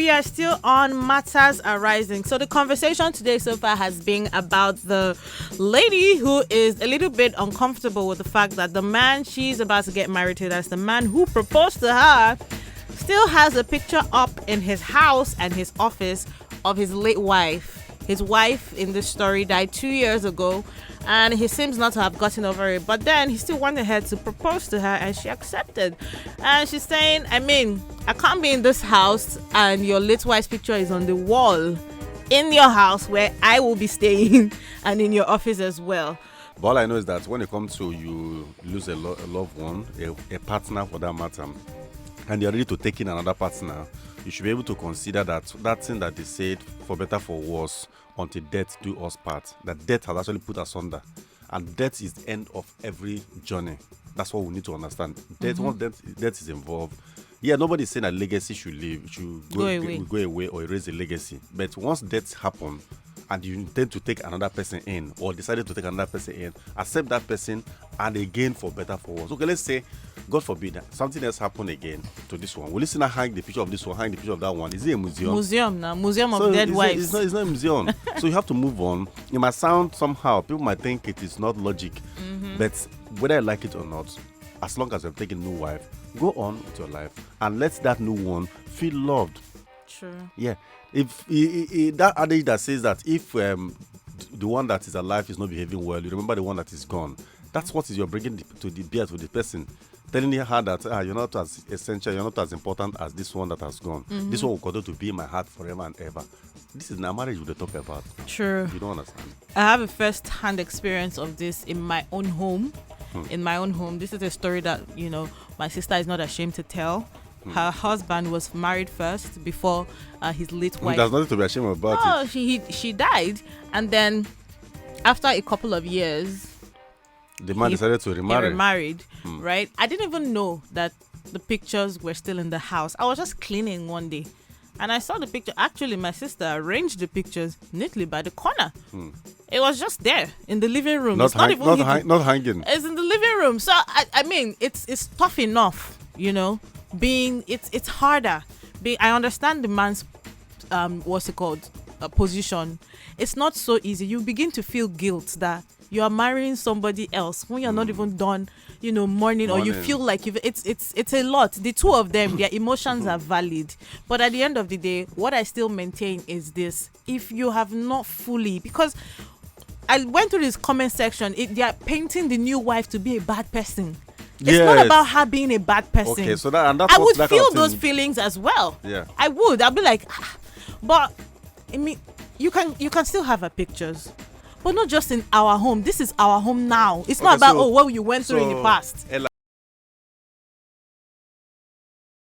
We are still on Matters Arising. So the conversation today so far has been about the lady who is a little bit uncomfortable with the fact that the man she's about to get married to, that's the man who proposed to her, still has a picture up in his house and his office of his late wife. His wife in this story died 2 years ago, and he seems not to have gotten over it. But then he still went ahead to propose to her, and she accepted. And she's saying, I mean, I can't be in this house and your late wife's picture is on the wall in your house where I will be staying and in your office as well. But all I know is that when it comes to you lose a loved one, a partner for that matter, and you're ready to take in another partner, you should be able to consider that thing that they said, for better for worse, until death do us part, that death has actually put us under. And death is the end of every journey. That's what we need to understand. Death, once death is involved, nobody's saying that legacy should go away or erase a legacy. But once death happens, and you intend to take another person in, or decided to take another person in, accept that person, and again for better for worse. Okay, let's say, God forbid, something else happened again to this one. Will you still hang the picture of this one, hang the picture of that one? Is it a museum? Museum of dead wives. It's not a museum. So you have to move on. It might sound somehow, people might think it is not logic, but whether I like it or not, as long as you've taken a new wife, go on with your life and let that new one feel loved. True. Yeah. If that adage that says that if the one that is alive is not behaving well, you remember the one that is gone. That's what you're bringing to the bear to the person, telling her that you're not as essential, you're not as important as this one that has gone. This one will continue to be in my heart forever and ever. This is now marriage we talk about. True. You don't understand. I have a first-hand experience of this in my own home. In my own home, this is a story that my sister is not ashamed to tell. Her husband was married first before his late wife. There's nothing to be ashamed about. No, she died, and then after a couple of years, the man decided to remarry. He remarried, right? I didn't even know that the pictures were still in the house. I was just cleaning one day, and I saw the picture. Actually, my sister arranged the pictures neatly by the corner. It was just there in the living room. Not hanging. It's in the living room. So I mean, it's tough enough, it's harder. I understand the man's position. It's not so easy. You begin to feel guilt that you are marrying somebody else when you're not even done, mourning, or you feel like it's a lot. The two of them, their emotions are valid. But at the end of the day, what I still maintain is this: if you have not fully, because I went through this comment section, they are painting the new wife to be a bad person. It's not about her being a bad person. Okay, so I would feel those feelings as well. Yeah, I would. I'd be like, but I mean, you can still have her pictures, but not just in our home. This is our home now. It's not about what you went through in the past.